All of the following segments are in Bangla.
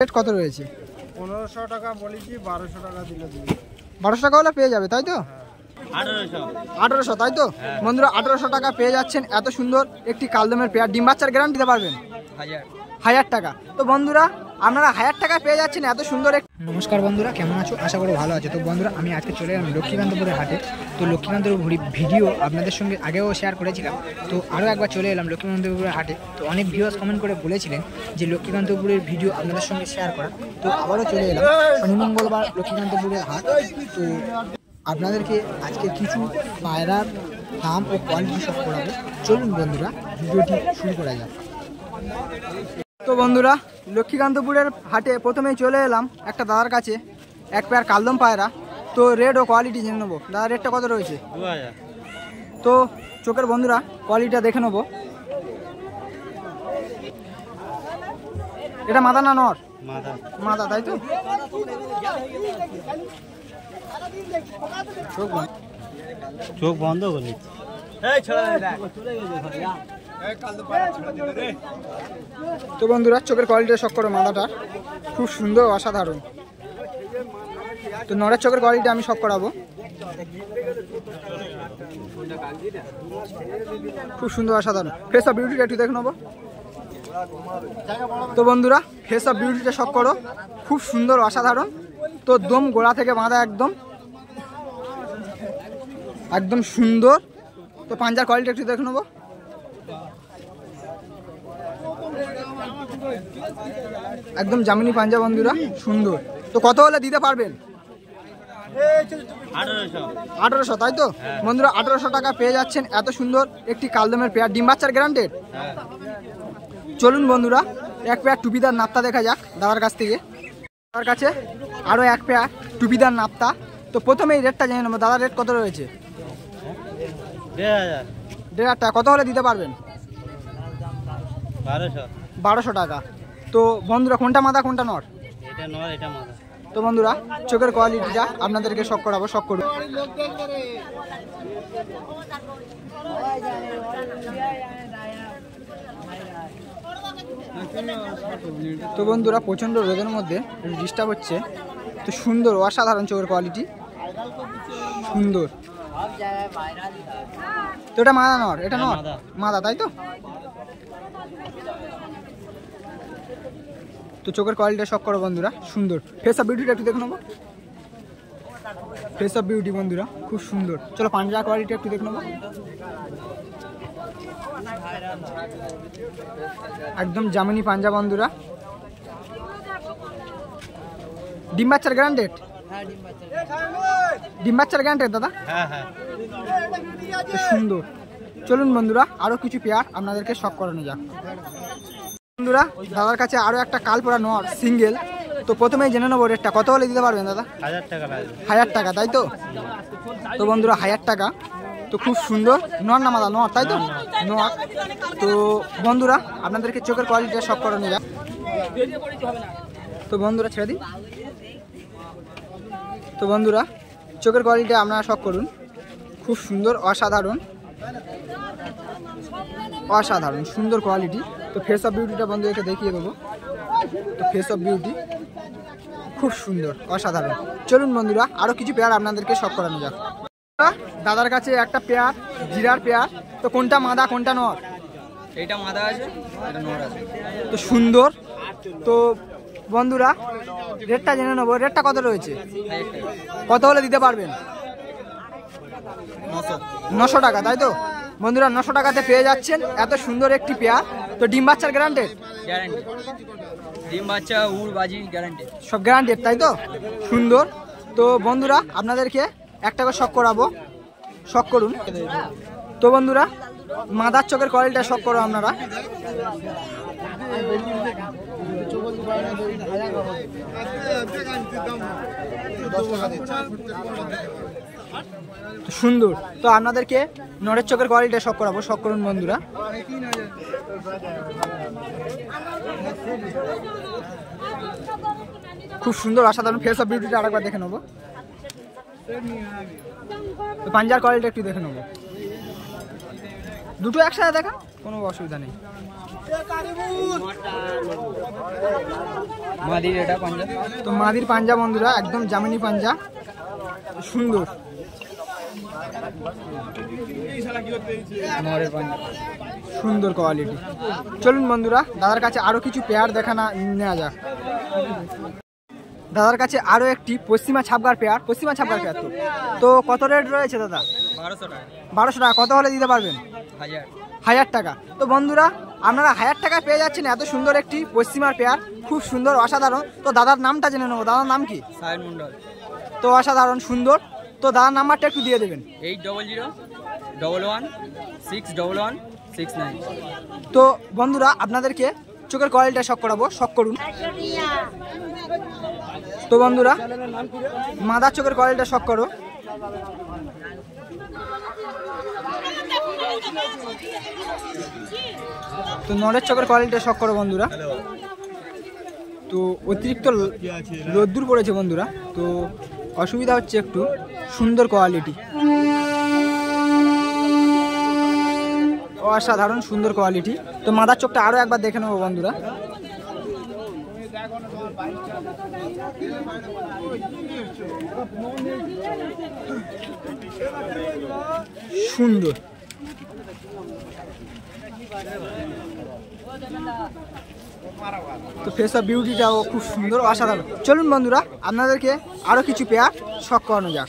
রেট কত রয়েছে? 1500 টাকা বলেছি, 1200 টাকা দিলে দিই। 1200 টাকা হলে পেয়ে যাবে, তাই তো? 1800 তাই তো? বন্ধুরা 1800 টাকা পেয়ে যাচ্ছেন এত সুন্দর একটি কালদমের পেয়ার। ডিম বাচ্চার গ্যারান্টি দিতে পারবেন 1000 টাকা। তো বন্ধুরা আপনারা 1000 টাকা পেয়ে যাচ্ছেন এত সুন্দর। নমস্কার বন্ধুরা, কেমন আছো? আশা করি ভালো আছো। তো বন্ধুরা আমি আজকে চলে এলাম লক্ষ্মীকান্তপুরের হাটে। তো লক্ষ্মীকান্তপুর ভিডিও আপনাদের সঙ্গে আগেও শেয়ার করেছিলাম, তো আরও একবার চলে এলাম লক্ষ্মীকান্তপুরের হাটে। তো অনেক ভিউয়ার্স কমেন্ট করে বলেছিলেন যে লক্ষ্মীকান্তপুরের ভিডিও আপনাদের সঙ্গে শেয়ার করা, তো আবারও চলে এলাম শনি মঙ্গলবার লক্ষ্মীকান্তপুরের হাট। তো আপনাদেরকে আজকে কিছু পায়রার দাম ও কোয়ালিটি সব করাবো। চলুন বন্ধুরা ভিডিওটি শুরু করা যাক। তো বন্ধুরা লক্ষ্মীকান্তপুরের হাটে প্রথমেই চলে এলাম একটা দাদার কাছে, এক পেয়ার কালদম পায়রা। তো রেট ও কোয়ালিটি জেনে নেবো। দাদা রেটটা কত রয়েছে? 2000। তো চোখের বন্ধুরা কোয়ালিটিটা দেখে নেবো। এটা মাদা না নর? মাদা তাই তো? চোখ বন্ধ করলি। তো বন্ধুরা চোখের কোয়ালিটিটা শখ করো, মাদাটা খুব সুন্দর অসাধারণ। তো নরের চোখের কোয়ালিটি আমি শখ করাবো, খুব সুন্দর অসাধারণ। ফেস অফ বিউটিটা একটু দেখে নেবো। তো বন্ধুরা ফেস অফ বিউটিটা শখ করো, খুব সুন্দর অসাধারণ। তো দম গোড়া থেকে বাঁধা একদম একদম সুন্দর। তো পাঞ্জার কোয়ালিটি একটু দেখে নেবো। একদম জামিনী পাঞ্জা বন্ধুরা, সুন্দর। তো কত হলে দিতে পারবেন? 1800 তাই তো? বন্ধুরা 1800 টাকা পেয়ে যাচ্ছেন এত সুন্দর একটি কালদমের পেয়ার। ডিম বাচ্চার গ্যারান্টেড। চলুন বন্ধুরা এক পেয়ার টুপিদার নাপ্তা দেখা যাক দাদার কাছ থেকে। দাদার কাছে আরও এক পেয়ার টুপিদার নাপ্তা। তো প্রথমেই রেটটা জেনে নেবো। দাদার রেট কত রয়েছে? 1500 টাকা। কত হলে দিতে পারবেন? 1200 টাকা। তো বন্ধুরা কোনটা মাদা কোনটা নর? এটা নর, এটা মাদা। তো বন্ধুরা চোখের কোয়ালিটিটা আপনাদেরকে শখ করাবো, শখ করুন। তো বন্ধুরা প্রচণ্ড রোদের মধ্যে ডিস্টার্ব হচ্ছে। তো সুন্দর অসাধারণ চোখের কোয়ালিটি, সুন্দর। তো এটা মাদা নর? এটা নর মাদা তাই তো? তো চোখের কোয়ালিটি শখ করো বন্ধুরা, সুন্দর। ফেস অফ বিউটিটা একটু দেখে নেবো। ফেস অফ বিউটি বন্ধুরা খুব সুন্দর। চলো পাঞ্জা কোয়ালিটি একটু দেখে নেবো। একদম জামিনী পাঞ্জা বন্ধুরা। ডিম বাচ্চার গ্যারান্টেড? ডিম বাচ্চার গ্যারান্টেড দাদা? সুন্দর। চলুন বন্ধুরা আরো কিছু পেয়ার আপনাদেরকে শখ করানো যাক। বন্ধুরা দাদার কাছে আরো একটা কালপোড়া নর সিঙ্গেল। তো প্রথমেই জেনে নেবো রেটটা কত হলে দিতে পারবেন দাদা? 1000 টাকা তাই তো? তো বন্ধুরা 1000 টাকা। তো খুব সুন্দর। নর না মাদা? নর তাই তো? নর। তো বন্ধুরা আপনাদেরকে চোখের কোয়ালিটিটা শখ করানো যাক। তো বন্ধুরা ছেড়ে দিই। তো বন্ধুরা চোখের কোয়ালিটি আপনারা শখ করুন, খুব সুন্দর অসাধারণ অসাধারণ সুন্দর কোয়ালিটি। তো ফেস অফ বিউটিটা বন্ধুদেরকে দেখিয়ে দেবো। তো ফেস অফ বিউটি খুব সুন্দর অসাধারণ। চলুন বন্ধুরা আরও কিছু পেয়ার আপনাদেরকে শখ করানো যাক। দাদার কাছে একটা পেয়ার জিরার পেয়ার। তো কোনটা মাদা কোনটা নর? এটা মাদা আছে, এটা নর আছে। তো সুন্দর। তো বন্ধুরা রেটটা জেনে নেবো। রেটটা কত রয়েছে? কত হলে দিতে পারবেন? 900 টাকা তাই তো? বন্ধুরা 900 টাকাতে পেয়ে যাচ্ছেন এত সুন্দর একটি পেয়ার। তো ডিম বাচ্চার গ্যারান্টেড? গ্যারান্টি। ডিম বাচ্চা উড় বাজি গ্যারান্টি, সব গ্যারান্টেড তাই তো? সুন্দর। তো বন্ধুরা আপনাদেরকে একটা করে শখ করাবো, শখ করুন। তো বন্ধুরা মাদার চোখের কোয়ালিটিটা শখ করো আপনারা। সুন্দর। তো আপনাদেরকে নরের চোখের কোয়ালিটি শখ করাবো, শখ করুন বন্ধুরা। খুব সুন্দর অসাধারণ। ফেস অফ বিউটিটা আরেকবার দেখে নেবো। তো পাঞ্জার কোয়ালিটি একটু দেখে নেবো। দুটো একসাথে দেখা কোনো অসুবিধা নেই। মাদির এটা পাঞ্জা। তো মাদির পাঞ্জা বন্ধুরা, একদম জামিনি পাঞ্জা, সুন্দর। নরের পাঞ্জা, সুন্দর কোয়ালিটি। চলুন বন্ধুরা, দাদার কাছে আরো কিছু পেয়ার নেওয়া যাক। দাদার কাছে আরো একটি পশ্চিমা ছাপগার পেয়ার, তো কত রেট রয়েছে দাদা? 1200 টাকা। 1200 টাকা। কত হলে দিতে পারবেন? 1000 টাকা। তো বন্ধুরা, আপনারা 1000 টাকা পেয়ে যাচ্ছেন এত সুন্দর একটি পশ্চিমার পেয়ার, খুব সুন্দর, অসাধারণ। তো দাদার নামটা জেনে নেবো, দাদার নাম কি? সায়ন মন্ডল। তো অসাধারণ, সুন্দর। তো দাদার নাম্বারটা একটু দিয়ে দেবেন। 8001161169। তো বন্ধুরা, আপনাদেরকে চোখের কোয়ালিটিটা শক করাবো, শক করুন। তো বন্ধুরা, মাদার চোখের কোয়ালিটিটা শক করো। তো নরের চোখের কোয়ালিটিটা শক করো বন্ধুরা। তো অতিরিক্ত রোদ্দুর পড়েছে বন্ধুরা, তো অসুবিধা হচ্ছে একটু। সুন্দর কোয়ালিটি, অসাধারণ সুন্দর কোয়ালিটি। তো মাদার চোখটা আরো একবার দেখে নেবো বন্ধুরা। সুন্দর। তো ফেস অফ বিউটিটাও খুব সুন্দর, অসাধারণ। চলুন বন্ধুরা, আপনাদেরকে আরো কিছু পেয়ার শক করানো যাক।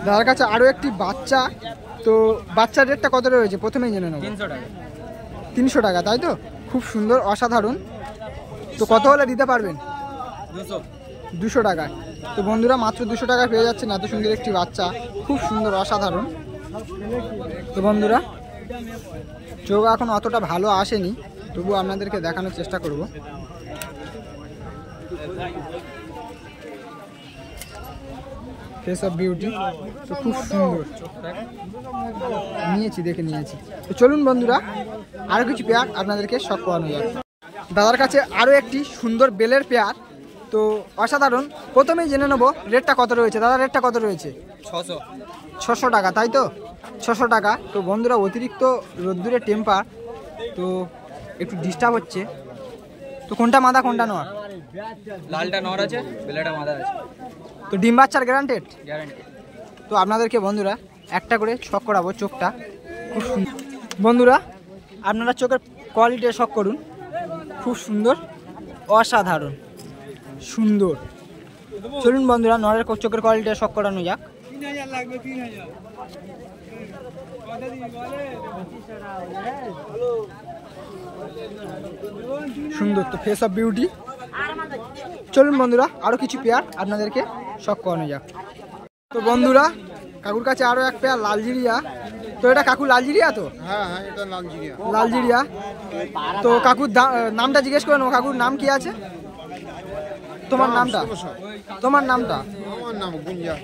দাদার কাছে আরো একটি বাচ্চা, তো বাচ্চার রেটটা কত রয়েছে প্রথমেই জেনে নেব। 300 টাকা। 300 টাকা, তাই তো? খুব সুন্দর, অসাধারণ। তো কত হলে দিতে পারবেন? 200 টাকায়। তো বন্ধুরা, মাত্র 200 টাকা পেয়ে যাচ্ছেন এত সুন্দর একটি বাচ্চা, খুব সুন্দর, অসাধারণ। তো বন্ধুরা, চোখ এখন অতটা ভালো আসেনি, তবু আপনাদেরকে দেখানোর চেষ্টা করব। ফেস অফ বিউটি, তো খুব সুন্দর। দেখে নিয়েছি। তো চলুন বন্ধুরা, আরো কিছু পেয়ার আপনাদেরকে শক করানো যাক। দাদার কাছে আরো একটি সুন্দর বেলের পেয়ার, তো অসাধারণ। প্রথমেই জেনে নেবো রেটটা কত রয়েছে। দাদা, রেটটা কত রয়েছে? 600 টাকা, তাই তো? 600 টাকা। তো বন্ধুরা, অতিরিক্ত রোদ্দুরের টেম্পার, তো একটু ডিস্টার্ব হচ্ছে। তো কোনটা মাদা কোনটা নর? লালটা নর আছে, বেলাটা মাদা আছে। তো ডিম বাচ্চার গ্যারান্টেড? গ্যারান্টি। তো আপনাদেরকে বন্ধুরা একটা করে শক করাবো চোখটা, খুব সুন্দর। বন্ধুরা, আপনারা চোখের কোয়ালিটি শক করুন, খুব সুন্দর, অসাধারণ সুন্দর। চলুন বন্ধুরা, নরের চোখের কোয়ালিটি শক করানো যাক। সুন্দর। তো ফেস অফ বিউটি। চলুন বন্ধুরা, আরো কিছু পেয়ার আপনাদেরকে শক করানো যাক। তো বন্ধুরা, কাকুর কাছে আরো এক পেয়ার লালজিরিয়া। তো এটা কাকু লালজিরিয়া তো? হ্যাঁ, এটা লালজিরিয়া। লালজিরিয়া। তো কাকুর নামটা জিজ্ঞেস করে নেবো। কাকুর নাম কি আছে? তোমার নামটা? তোমার নামটা? আমার নাম গুঞ্জা।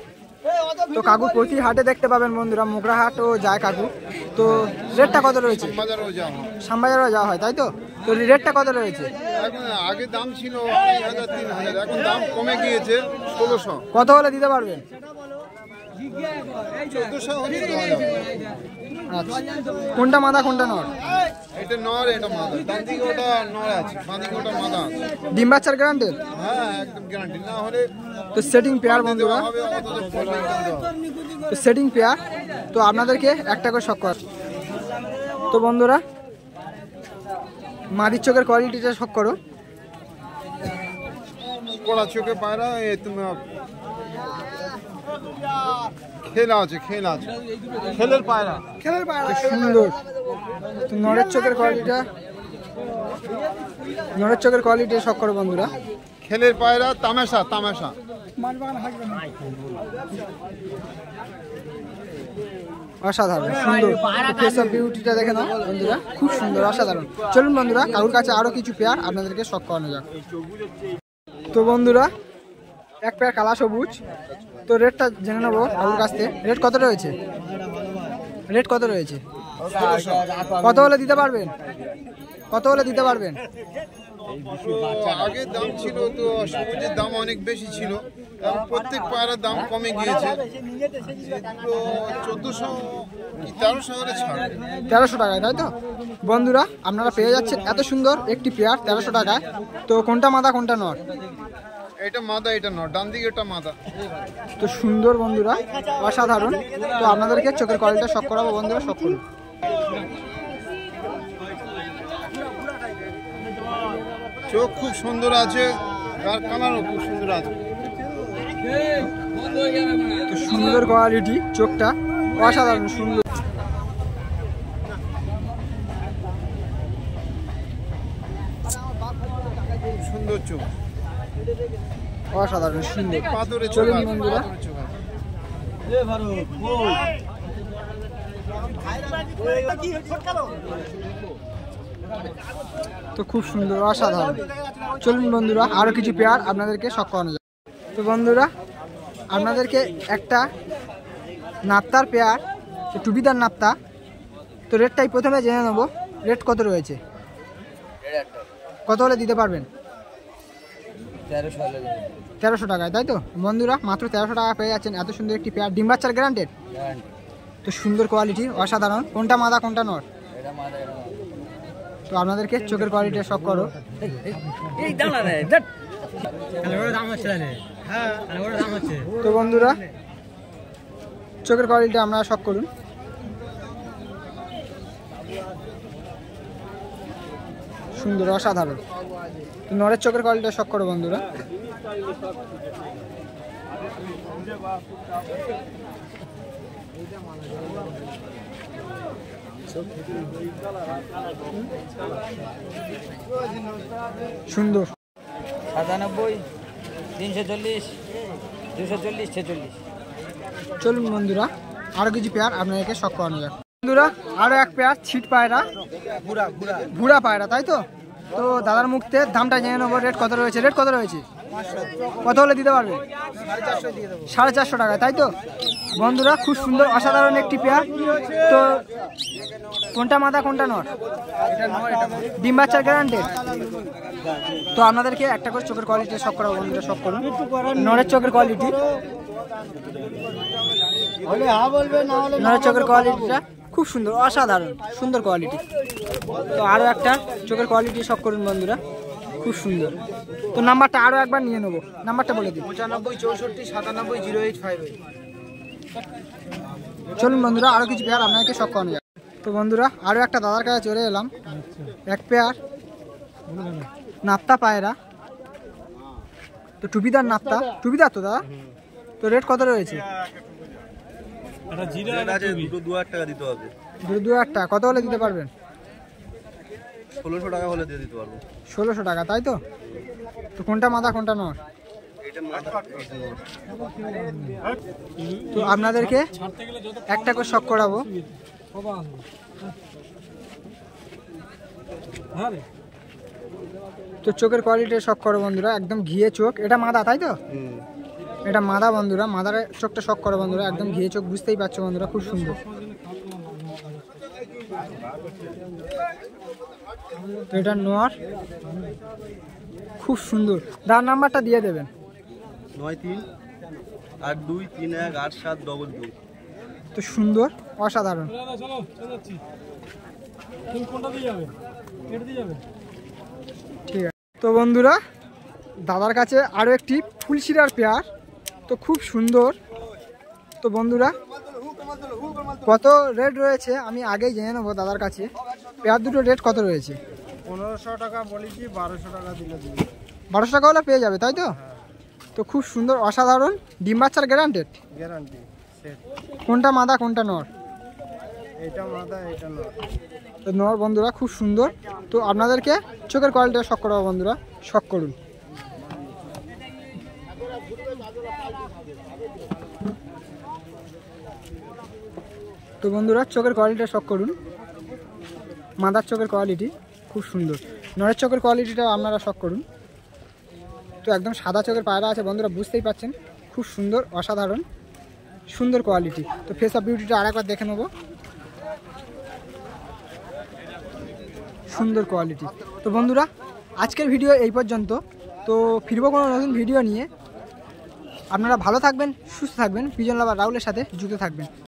তো কাকু প্রতি হাটে দেখতে পাবেন বন্ধুরা, মোগরা হাটও যায় কাকু। তো রেটটা কত রয়েছে? শ্যামবাজারও যাওয়া হয়, তাই তো? তো রেটটা কত রয়েছে? আগে দাম ছিল 2000 3000, এখন দাম কমে গিয়েছে 1600। কত হলে দিতে পারবেন? 1400 হলে দেওয়া যাবে। আচ্ছা, কোনটা মাদা কোনটা নর? এটা নর, এটা মাদা। ডান দিকে ওটা নর আছে, বাঁ দিকে ওটা মাদা আছে। ডিম বাচ্চার গ্যারান্টেড? হ্যাঁ, একদম গ্যারান্টি। না হলে তো সেটিং পেয়ার বন্ধুরা, হবে, অন্তত ফলটা কিনতে হবে। তো সেটিং পেয়ার। তো আপনাদেরকে একটা করে শক কর। তো বন্ধুরা, মাদির চোখের কোয়ালিটিটা শক করো। কড়া চোখে পায়রা, তুমি খেলা আছে, খেলের পায়রা। সুন্দর। তো নরের চোখের কোয়ালিটি শক করো বন্ধুরা। খেলের পায়রা, তামাশা। অসাধারণ সুন্দর। ফেস অফ বিউটিটা দেখে নাও বন্ধুরা, খুব সুন্দর, অসাধারণ। চলুন বন্ধুরা, কারোর কাছে আরো কিছু পেয়ার আপনাদেরকে শক করানো যাক। তো বন্ধুরা, এক পেয়ার কালা সবুজ। তো রেটটা জেনে নেবো কারোর কাছ থেকে। রেট কত রয়েছে? কত হলে দিতে পারবেন? তো আগের দাম ছিল তো সবুজের দাম অনেক বেশি ছিল, এখন প্রত্যেক পায়রার দাম কমে গিয়েছে। এগুলো 1400 কি 1300 করে ছাড়। 1300 টাকায়, তাই তো বন্ধুরা? আপনারা পেয়ে যাচ্ছেন এত সুন্দর একটি পেয়ার 1300 টাকায়। তো কোনটা মাদা কোনটা নর? এটা মাদা, এটা নর, ডান দিকে এটা মাদা। তো সুন্দর বন্ধুরা, অসাধারণ। তো আপনাদেরকে চোখের কোয়ালিটিটা শক করাবো বন্ধুরা, শক করুন। চোখ খুব সুন্দর আছে, তার কালারও খুব সুন্দর আছে। তো সুন্দর কোয়ালিটি, চোখটা অসাধারণ সুন্দর। সুন্দর চোখ, অসাধারণ সুন্দর। পাথরের চোখ চলুন আছে, বন্ধুরা, পাথরের চোখ আছে। তো খুব সুন্দর, অসাধারণ। চলুন বন্ধুরা, আরো কিছু পেয়ার আপনাদেরকে শক করানো যায়। তো বন্ধুরা, আপনাদেরকে একটা নাপ্তার পেয়ার, টুপিদার নাপ্তা। তো রেটটাই প্রথমে জেনে নেবো, রেট কত রয়েছে, কত হলে দিতে পারবেন? 1300 টাকায়, তাই তো বন্ধুরা? মাত্র 1300 টাকা পেয়ে যাচ্ছেন এত সুন্দর একটি পেয়ার, ডিম বাচ্চার গ্যারান্টেড। তো সুন্দর কোয়ালিটি, অসাধারণ। কোনটা মাদা কোনটা নর? তো আপনাদেরকে চোখের কোয়ালিটি সব করো। তো বন্ধুরা, চোখের কোয়ালিটি আপনারা সব করুন। সুন্দর, অসাধারণ। তো নরের চোখের কোয়ালিটি সব করো বন্ধুরা। সুন্দর। 97, 340, 240, 46। চলুন বন্ধুরা, আরো কিছু পেয়ার আপনাদেরকে শক করানো যাক। বন্ধুরা, আরো এক পেয়ার ছিট পায়রা, ভুড়া পায়রা, তাই তো? তো দাদার মুখতে দামটা জেনে নেবো, রেট কত রয়েছে? রেট কত রয়েছে, কত হলে দিতে পারবে? 450 টাকা, তাই তো বন্ধুরা? খুব সুন্দর, অসাধারণ একটি পেয়ার। তো কোনটা মাদা কোনটা নর? ডিম বাচ্চার গ্যারান্টেড। তো আপনাদেরকে একটা করে চোখের কোয়ালিটি সব করাবো বন্ধুরা, সব করুন। নরের চোখের কোয়ালিটি, নরের চোখের কোয়ালিটিটা খুব সুন্দর, অসাধারণ সুন্দর কোয়ালিটি। তো আরও একটা চোখের কোয়ালিটি সব করুন বন্ধুরা, খুব সুন্দর। তো নাম্বারটা আরও একবার নিয়ে নেবো, নাম্বারটা বলে দিন। 95 64 97 0858। চলুন বন্ধুরা, আরও কিছু পেয়ার আপনাকে সব করানো যায়। তো বন্ধুরা, আরও একটা দাদার কাছে চলে এলাম, এক পেয়ার নাপ্তা পায়রা। তো টুপিদার নাপ্তা, টুপিদার তো দাদা? তো রেট কত রয়েছে? 2000 টাকা দিতে হবে। 2000 টাকা, কত হলে দিতে পারবেন? 1600 টাকা হলে দিয়ে দিতে পারবো। 1600 টাকা, তাই তো? তো কোনটা মাদা কোনটা নর? তো আপনাদেরকে একটা করে শক করাবো। তো চোখের কোয়ালিটি শক করো বন্ধুরা, একদম ঘিয়ে চোখ। এটা মাদা, তাই তো? এটা মাদা বন্ধুরা, মাদার চোখটা শক করো বন্ধুরা, একদম ঘিয়ে চোখ, বুঝতেই পারছো বন্ধুরা, খুব সুন্দর। তো এটা নোয়ার, খুব সুন্দর। দার নাম্বারটা দিয়ে দেবেন। 9382318722। তো সুন্দর, অসাধারণ। ঠিক আছে। তো বন্ধুরা, দাদার কাছে আরও একটি ফুলশিরার পেয়ার, তো খুব সুন্দর। তো বন্ধুরা, কত রেট রয়েছে আমি আগেই জেনে নেবো দাদার কাছে। পেয়ার দুটো রেট কত রয়েছে? 1500 টাকা বলেছি, 1200 টাকা দিলে দিবে। 1200 টাকা হলে পেয়ে যাবে, তাই তো? তো খুব সুন্দর, অসাধারণ। ডিম বাচ্চার গ্যারান্টেড। Guarantee set. কোনটা মাদা কোনটা নর? এটা মাদা, এটা নর। তো নর বন্ধুরা, খুব সুন্দর। তো আপনাদেরকে চোখের কোয়ালিটি শক করাবো বন্ধুরা, শক করুন। তো বন্ধুরা, চোখের কোয়ালিটিটা শক করুন। মাদার চোখের কোয়ালিটি খুব সুন্দর, নরের চোখের কোয়ালিটিটা আপনারা শক করুন। তো একদম সাদা চোখের পায়রা আছে বন্ধুরা, বুঝতেই পাচ্ছেন, খুব সুন্দর, অসাধারণ সুন্দর কোয়ালিটি। তো ফেস অফ বিউটিটা আরেকবার দেখে নেব, সুন্দর কোয়ালিটি। তো বন্ধুরা, আজকের ভিডিও এই পর্যন্ত। তো ফিরবো কোনো নতুন ভিডিও নিয়ে। আপনারা ভালো থাকবেন, সুস্থ থাকবেন, পিজন লাভার রাহুলের সাথে যুক্ত থাকবেন।